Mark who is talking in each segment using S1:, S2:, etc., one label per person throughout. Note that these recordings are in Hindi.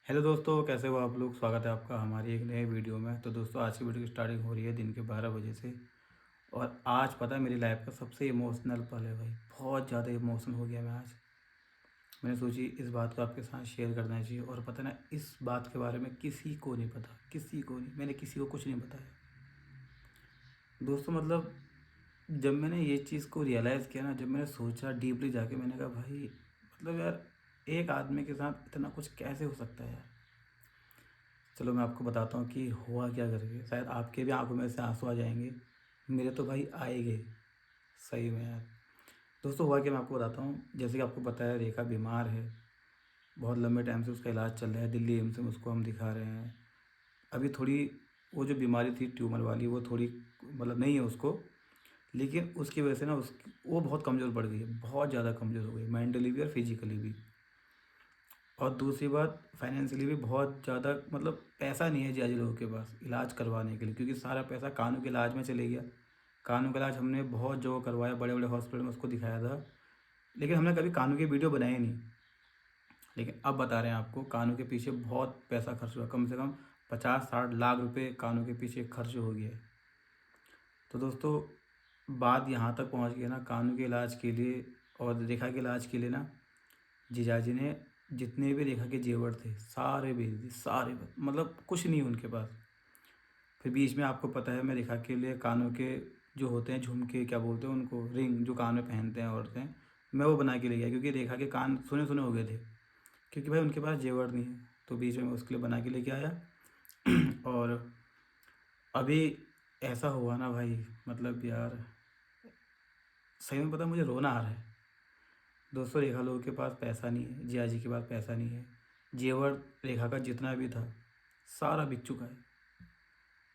S1: हेलो दोस्तों, कैसे हो आप लोग। स्वागत है आपका हमारी एक नए वीडियो में। तो दोस्तों, आज की वीडियो की स्टार्टिंग हो रही है दिन के 12 बजे से। और आज पता है मेरी लाइफ का सबसे इमोशनल पल है भाई। बहुत ज़्यादा इमोशनल हो गया मैं आज। मैंने सोची इस बात को आपके साथ शेयर करना चाहिए। और पता ना, इस बात के बारे में किसी को नहीं पता, किसी को नहीं, मैंने किसी को कुछ नहीं बताया दोस्तों। मतलब जब मैंने ये चीज़ को रियलाइज़ किया ना, जब मैंने सोचा डीपली जाके, मैंने कहा भाई मतलब यार, एक आदमी के साथ इतना कुछ कैसे हो सकता है यार। चलो मैं आपको बताता हूँ कि हुआ क्या करके। शायद आपके भी आंखों में से आंसू आ जाएंगे। मेरे तो भाई आए गए सही में यार। दोस्तों, हुआ क्या मैं आपको बताता हूँ। जैसे कि आपको पता है, रेखा बीमार है। बहुत लंबे टाइम से उसका इलाज चल रहा है। दिल्ली एम्स में उसको हम दिखा रहे हैं। अभी थोड़ी वो जो बीमारी थी ट्यूमर वाली, वो थोड़ी मतलब नहीं है उसको। लेकिन उसकी वजह से ना वो बहुत कमज़ोर पड़ गई है। बहुत ज़्यादा कमज़ोर हो गई, मेंटली भी और फिजिकली भी। और दूसरी बात, फाइनेंशियली भी बहुत ज़्यादा, मतलब पैसा नहीं है जी लोगों के पास इलाज करवाने के लिए, क्योंकि सारा पैसा कानों के इलाज में चले गया। कानों का इलाज हमने बहुत जगह करवाया, बड़े बड़े हॉस्पिटल में उसको दिखाया था। लेकिन हमने कभी कानों की वीडियो बनाई नहीं। लेकिन अब बता रहे हैं आपको, कानों के पीछे बहुत पैसा खर्च हुआ। कम से कम 50-60 लाख रुपए कानों के पीछे खर्च हो गया है। तो दोस्तों, बात यहाँ तक पहुँच गई ना, कानों के इलाज के लिए और रेखा के इलाज के लिए ना, जीजाजी ने जितने भी रेखा के जेवर थे सारे बेच दिए, सारे। मतलब कुछ नहीं उनके पास। फिर बीच में आपको पता है, मैं रेखा के लिए कानों के जो होते हैं झुमके, क्या बोलते हैं उनको, रिंग, जो कान में पहनते हैं औरतें, मैं वो बना के ले गया, क्योंकि रेखा के कान सुने सुने हो गए थे। क्योंकि भाई उनके पास जेवर नहीं है। तो बीच में मैं उसके लिए बना के लेके आया। और अभी ऐसा हुआ ना भाई, मतलब यार, सही में पता है, मुझे रोना आ रहा है। दोस्तों, रेखा लोगों के पास पैसा नहीं है, जिया जी के पास पैसा नहीं है। जेवर रेखा का जितना भी था सारा बिक चुका है।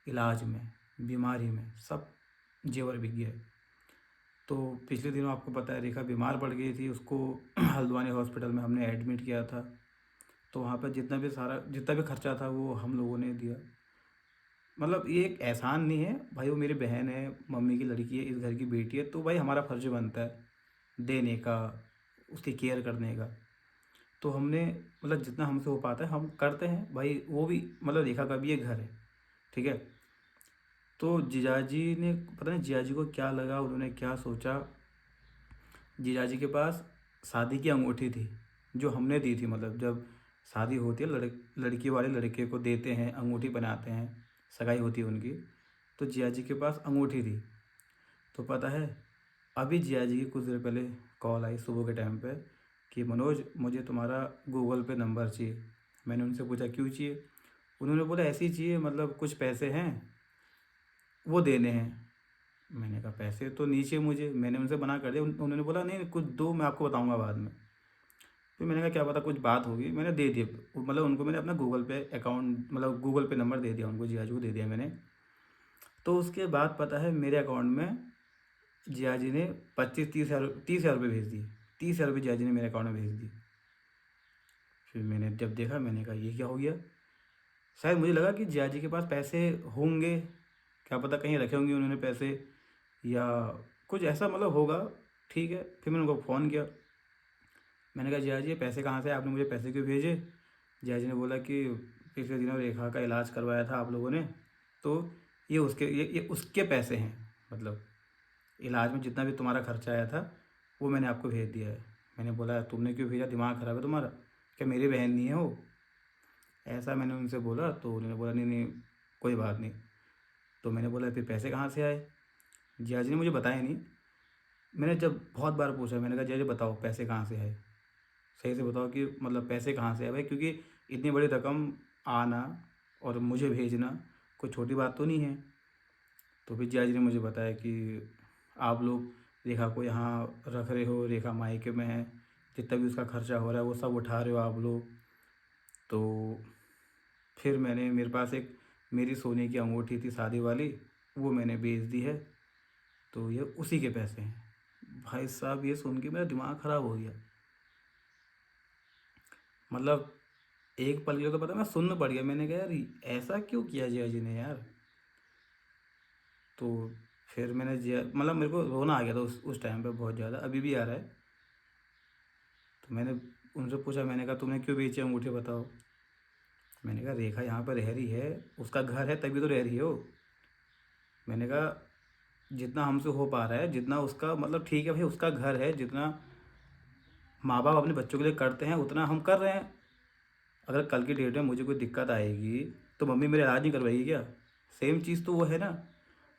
S1: इलाज में, बीमारी में, सब जेवर बिक गया है। तो पिछले दिनों आपको पता है, रेखा बीमार पड़ गई थी। उसको हल्द्वानी हॉस्पिटल में हमने एडमिट किया था। तो वहाँ पर जितना भी खर्चा था वो हम लोगों ने दिया। मतलब ये एक एहसान नहीं है भाई, वो मेरी बहन है, मम्मी की लड़की है, इस घर की बेटी है। तो भाई हमारा फ़र्ज़ बनता है देने का, उसकी केयर करने का। तो हमने मतलब जितना हमसे हो पाता है हम करते हैं भाई। वो भी मतलब रेखा का भी एक घर है, ठीक है। तो जीजाजी ने, पता नहीं जीजाजी को क्या लगा, उन्होंने क्या सोचा। जीजाजी के पास शादी की अंगूठी थी, जो हमने दी थी। मतलब जब शादी होती है, लड़की वाले लड़के को देते हैं, अंगूठी बनाते हैं, सगाई होती है उनकी। तो जीजाजी के पास अंगूठी थी। तो पता है, अभी जीजाजी की कुछ देर पहले कॉल आई सुबह के टाइम पे कि मनोज, मुझे तुम्हारा गूगल पे नंबर चाहिए। मैंने उनसे पूछा क्यों चाहिए। उन्होंने बोला ऐसे ही चाहिए, मतलब कुछ पैसे हैं वो देने हैं। मैंने कहा पैसे तो नीचे मुझे, मैंने उनसे मना कर दिया। उन्होंने बोला नहीं, कुछ दो, मैं आपको बताऊंगा बाद में। फिर मैंने कहा क्या पता कुछ बात होगी, मैंने दे दिए। मतलब उनको मैंने अपना गूगल पे अकाउंट, मतलब गूगल पे नंबर दे दिया उनको, जियाजी को दे दिया मैंने। तो उसके बाद पता है, मेरे अकाउंट में जियाजी ने 25-30 हज़ार रुपये भेज दिए। 30 हज़ार रुपये जियाजी ने मेरे अकाउंट में भेज दिए। फिर मैंने जब देखा, मैंने कहा ये क्या हो गया। शायद मुझे लगा कि जियाजी के पास पैसे होंगे, क्या पता कहीं रखे होंगे उन्होंने पैसे, या कुछ ऐसा मतलब होगा। ठीक है, फिर मैंने उनको फ़ोन किया। मैंने कहा जिया जी, ये पैसे कहाँ से, आपने मुझे पैसे क्यों भेजे। जिया जी ने बोला कि पिछले दिनों रेखा का इलाज करवाया था आप लोगों ने, तो ये उसके पैसे हैं। मतलब इलाज में जितना भी तुम्हारा खर्चा आया था वो मैंने आपको भेज दिया है। मैंने बोला तुमने क्यों भेजा, दिमाग ख़राब है तुम्हारा, क्या मेरी बहन नहीं है वो। ऐसा मैंने उनसे बोला। तो उन्होंने बोला नहीं नहीं, कोई बात नहीं। तो मैंने बोला फिर पैसे कहाँ से आए। जिया जी ने मुझे बताया नहीं। मैंने जब बहुत बार पूछा, मैंने कहा जिया जी बताओ पैसे कहाँ से आए, सही से बताओ कि मतलब पैसे कहाँ से आए भाई, क्योंकि इतनी बड़ी रकम आना और मुझे भेजना कोई छोटी बात तो नहीं है। तो फिर जिया जी ने मुझे बताया कि आप लोग रेखा को यहाँ रख रहे हो, रेखा मायके में है, जितना भी उसका खर्चा हो रहा है वो सब उठा रहे हो आप लोग। तो फिर मैंने, मेरे पास एक मेरी सोने की अंगूठी थी शादी वाली, वो मैंने बेच दी है। तो ये उसी के पैसे हैं। भाई साहब, ये सुन के मेरा दिमाग ख़राब हो गया। मतलब एक पल के लिए तो पता, मैं सुन्न पड़ गया। मैंने कहा यार ऐसा क्यों किया जिया जी ने यार। तो फिर मैंने जिया, मतलब मेरे को रोना आ गया था उस टाइम पे बहुत ज़्यादा, अभी भी आ रहा है। तो मैंने उनसे पूछा, मैंने कहा तुमने क्यों बेची अंगूठी बताओ। मैंने कहा रेखा यहाँ पर रह रही है, उसका घर है तभी तो रह रही हो। मैंने कहा जितना हमसे हो पा रहा है, जितना उसका मतलब ठीक है भाई, उसका घर है, जितना माँ बाप अपने बच्चों के लिए करते हैं उतना हम कर रहे हैं। अगर कल की डेट में मुझे कोई दिक्कत आएगी तो मम्मी मेरे इलाज नहीं करवाएगी क्या? सेम चीज़ तो वो है ना।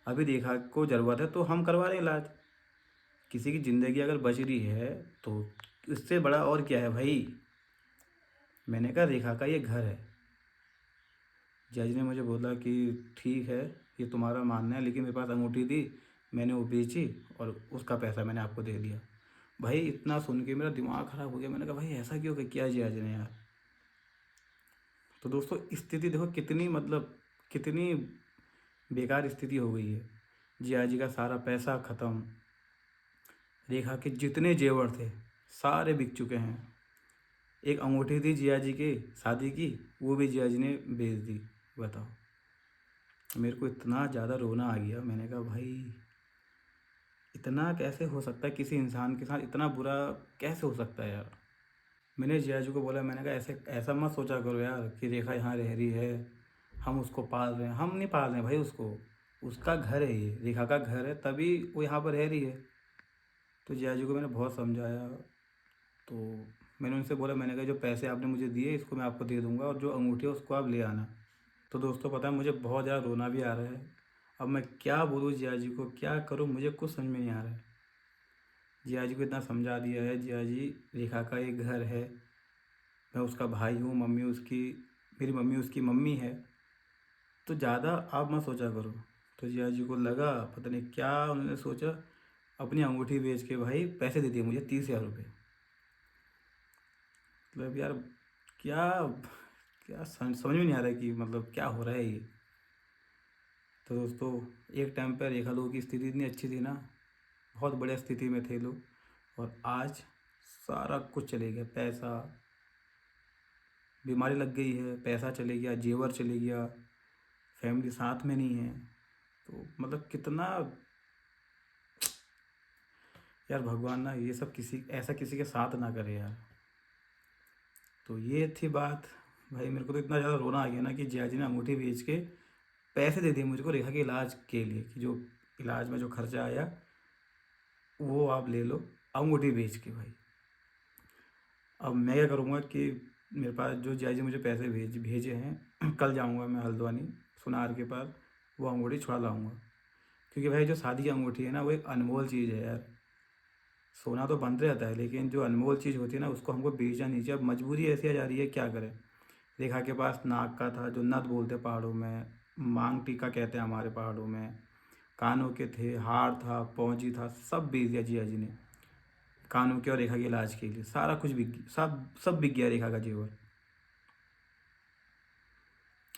S1: अभी रेखा को ज़रूरत है तो हम करवा रहे हैं इलाज। किसी की ज़िंदगी अगर बच रही है तो इससे बड़ा और क्या है भाई। मैंने कहा रेखा का ये घर है। जज ने मुझे बोला कि ठीक है, ये तुम्हारा मानना है, लेकिन मेरे पास अंगूठी थी, मैंने वो बेची और उसका पैसा मैंने आपको दे दिया। भाई इतना सुन के मेरा दिमाग ख़राब हो गया। मैंने कहा भाई ऐसा क्यों किया जज ने यार। तो दोस्तों स्थिति देखो कितनी मतलब कितनी बेकार स्थिति हो गई है। जिया जी का सारा पैसा ख़त्म, रेखा के जितने जेवर थे सारे बिक चुके हैं। एक अंगूठी थी जिया जी के शादी की, वो भी जिया जी ने बेच दी। बताओ। मेरे को इतना ज़्यादा रोना आ गया। मैंने कहा भाई इतना कैसे हो सकता है, किसी इंसान के साथ इतना बुरा कैसे हो सकता है यार। मैंने जिया जी को बोला, मैंने कहा ऐसे ऐसा मत सोचा करो यार कि रेखा यहाँ रह रही है, हम उसको पाल रहे हैं। हम नहीं पाल रहे हैं भाई उसको, उसका घर है, ये रेखा का घर है तभी वो यहाँ पर रह रही है। तो जिया जी को मैंने बहुत समझाया। तो मैंने उनसे बोला, मैंने कहा जो पैसे आपने मुझे दिए इसको मैं आपको दे दूँगा और जो अंगूठी है उसको आप ले आना। तो दोस्तों पता है मुझे बहुत ज़्यादा रोना भी आ रहा है। अब मैं क्या बोलूँ जिया जी को, क्या करूँ, मुझे कुछ समझ में नहीं आ रहा है। जिया जी को इतना समझा दिया है। जिया जी रेखा का एक घर है, मैं उसका भाई हूँ, मम्मी उसकी, मेरी मम्मी उसकी मम्मी है, तो ज़्यादा आप मत सोचा करो। तो जिया जी को लगा पता नहीं क्या उन्होंने सोचा, अपनी अंगूठी बेच के भाई पैसे दे दिए मुझे 30,000 रुपये। मतलब यार क्या क्या समझ में नहीं आ रहा है कि मतलब क्या हो रहा है ये। तो दोस्तों एक टाइम पर रेखा लोगों की स्थिति इतनी अच्छी थी ना, बहुत बढ़िया स्थिति में थे लोग, और आज सारा कुछ चले गया। पैसा, बीमारी लग गई है, पैसा चले गया, जेवर चले गया, फैमिली साथ में नहीं है। तो मतलब कितना यार, भगवान ना ये सब किसी ऐसा किसी के साथ ना करे यार। तो ये थी बात। भाई मेरे को तो इतना ज़्यादा रोना आ गया ना कि जिया जी ने अंगूठी बेच के पैसे दे दिए मुझको रेखा के इलाज के लिए, कि जो इलाज में जो खर्चा आया वो आप ले लो अंगूठी बेच के भाई। अब मैं क्या करूँगा कि मेरे पास जो जिया जी मुझे पैसे भेजे हैं कल जाऊँगा मैं हल्द्वानी सुनार के पास, वो अंगूठी छुड़ा लाऊँगा। क्योंकि भाई जो शादी की अंगूठी है ना वो एक अनमोल चीज़ है यार। सोना तो बनते रहता है लेकिन जो अनमोल चीज़ होती है ना उसको हमको बेचना नहीं चाहिए। अब मजबूरी ऐसी आ जा रही है, क्या करें। रेखा के पास नाक का था, जो नथ बोलते हैं पहाड़ों में, मांग टीका कहते हैं हमारे पहाड़ों में, कानों के थे, हार था, पौंची था, सब बेच दिया जिया जी ने कानों के और रेखा के इलाज के लिए। सारा कुछ बिक गया, सब सब बिक गया रेखा का जेवर।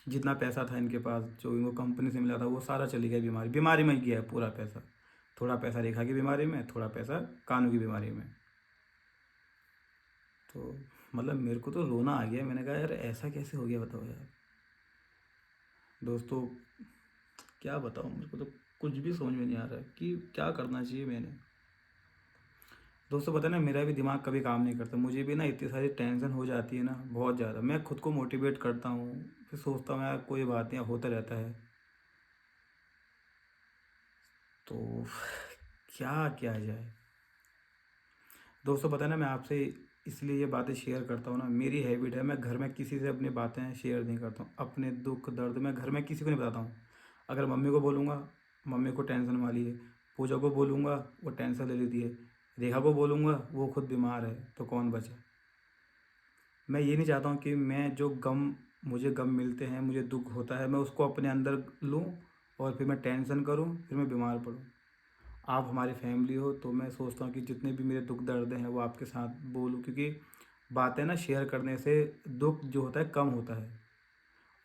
S1: जितना पैसा था इनके पास जो इनको कंपनी से मिला था वो सारा चली गया बीमारी बीमारी में ही गया है पूरा पैसा। थोड़ा पैसा रेखा की बीमारी में, थोड़ा पैसा कानों की बीमारी में। तो मतलब मेरे को तो रोना आ गया। मैंने कहा यार ऐसा कैसे हो गया बताओ यार। दोस्तों क्या बताऊँ, मेरे को तो कुछ भी समझ में नहीं आ रहा है कि क्या करना चाहिए मैंने। दोस्तों पता है ना, मेरा भी दिमाग कभी काम नहीं करता। मुझे भी ना इतनी सारी टेंशन हो जाती है ना बहुत ज़्यादा। मैं खुद को मोटिवेट करता हूँ, फिर सोचता हूँ यार कोई बात नहीं, होता रहता है। तो क्या किया जाए। दोस्तों पता है ना, मैं आपसे इसलिए ये बातें शेयर करता हूँ ना, मेरी हैबिट है, मैं घर में किसी से अपनी बातें शेयर नहीं करता हूँ। अपने दुख दर्द मैं घर में किसी को नहीं बताता हूँ। अगर मम्मी को बोलूँगा, मम्मी को टेंशन वाली है। पूजा को बोलूँगा, वो टेंशन ले लेती है। रेखा को बोलूँगा, वो खुद बीमार है, तो कौन बचे। मैं ये नहीं चाहता हूँ कि मैं जो गम मुझे गम मिलते हैं, मुझे दुख होता है, मैं उसको अपने अंदर लूँ और फिर मैं टेंशन करूँ, फिर मैं बीमार पड़ूँ। आप हमारी फैमिली हो तो मैं सोचता हूँ कि जितने भी मेरे दुख दर्द हैं वो आपके साथ बोलूँ, क्योंकि बातें ना शेयर करने से दुख जो होता है कम होता है।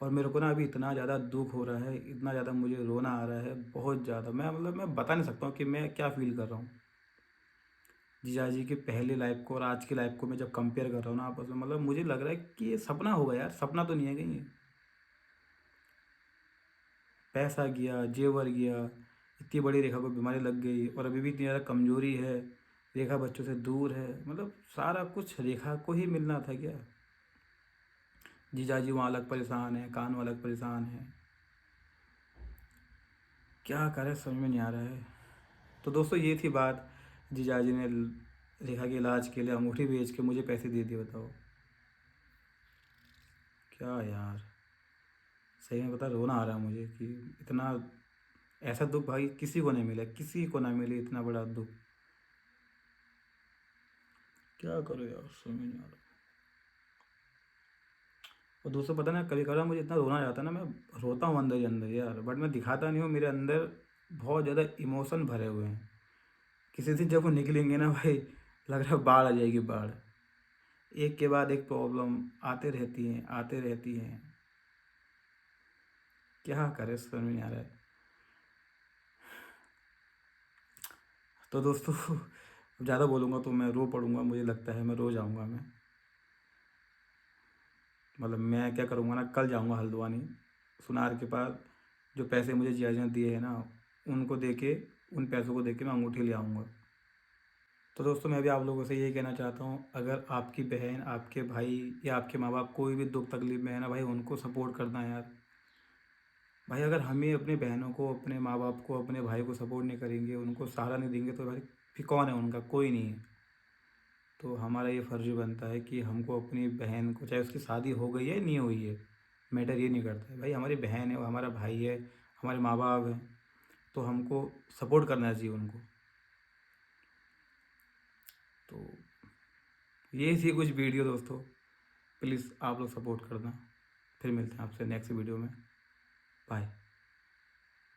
S1: और मेरे को ना अभी इतना ज़्यादा दुख हो रहा है, इतना ज़्यादा मुझे रोना आ रहा है, बहुत ज़्यादा। मैं मतलब मैं बता नहीं सकता हूँ कि मैं क्या फ़ील कर रहा हूँ। जीजा जी की पहली लाइफ को और आज की लाइफ को मैं जब कंपेयर कर रहा हूँ ना आपस में, मतलब मुझे लग रहा है कि ये सपना होगा यार, सपना तो नहीं है कहीं ये। पैसा गया, जेवर गया, इतनी बड़ी रेखा को बीमारी लग गई और अभी भी इतनी ज़्यादा कमज़ोरी है, रेखा बच्चों से दूर है। मतलब सारा कुछ रेखा को ही मिलना था क्या। जीजाजी वहाँ अलग परेशान है, कान्हा अलग परेशान है। क्या करें समझ में नहीं आ रहा है। तो दोस्तों ये थी बात। जीजाजी ने रेखा के इलाज के लिए अंगूठी बेच के मुझे पैसे दे दिए, बताओ क्या यार। सही में पता रोना आ रहा है मुझे कि इतना ऐसा दुख भाई किसी को नहीं मिला, किसी को ना मिले इतना बड़ा दुख। क्या करो यार समझ में नहीं आ रहा। और दोस्तों पता ना कभी कभार मुझे इतना रोना आ जाता है ना, मैं रोता हूँ अंदर ही अंदर यार, बट मैं दिखाता नहीं हूँ। मेरे अंदर बहुत ज़्यादा इमोशन भरे हुए हैं। किसी दिन जब वो निकलेंगे ना भाई, लग रहा है बाढ़ आ जाएगी, बाढ़। एक के बाद एक प्रॉब्लम आते रहती हैं, आते रहती हैं। क्या करें समझ में नहीं आ रहा है। तो दोस्तों ज़्यादा बोलूँगा तो मैं रो पड़ूँगा, मुझे लगता है मैं रो जाऊँगा मैं। मतलब मैं क्या करूँगा ना, कल जाऊँगा हल्द्वानी सुनार के पास। जो पैसे मुझे जिया जी ने दिए हैं ना, उनको दे के, उन पैसों को दे के मैं अंगूठी ले आऊँगा। तो दोस्तों मैं भी आप लोगों से यही कहना चाहता हूँ, अगर आपकी बहन, आपके भाई या आपके माँ बाप कोई भी दुख तकलीफ में है ना भाई, उनको सपोर्ट करना यार। भाई अगर हमें अपने बहनों को, अपने माँ बाप को, अपने भाई को सपोर्ट नहीं करेंगे, उनको सहारा नहीं देंगे, तो भाई फिर कौन है उनका, कोई नहीं है। तो हमारा ये फ़र्ज़ बनता है कि हमको अपनी बहन को, चाहे उसकी शादी हो गई है नहीं हुई है, मैटर ये नहीं करता है भाई, हमारी बहन है, वो हमारा भाई है, हमारे माँ बाप हैं, तो हमको सपोर्ट करना चाहिए उनको। तो ये थी कुछ वीडियो दोस्तों, प्लीज़ आप लोग सपोर्ट करना। फिर मिलते हैं आपसे नेक्स्ट वीडियो में। बाय।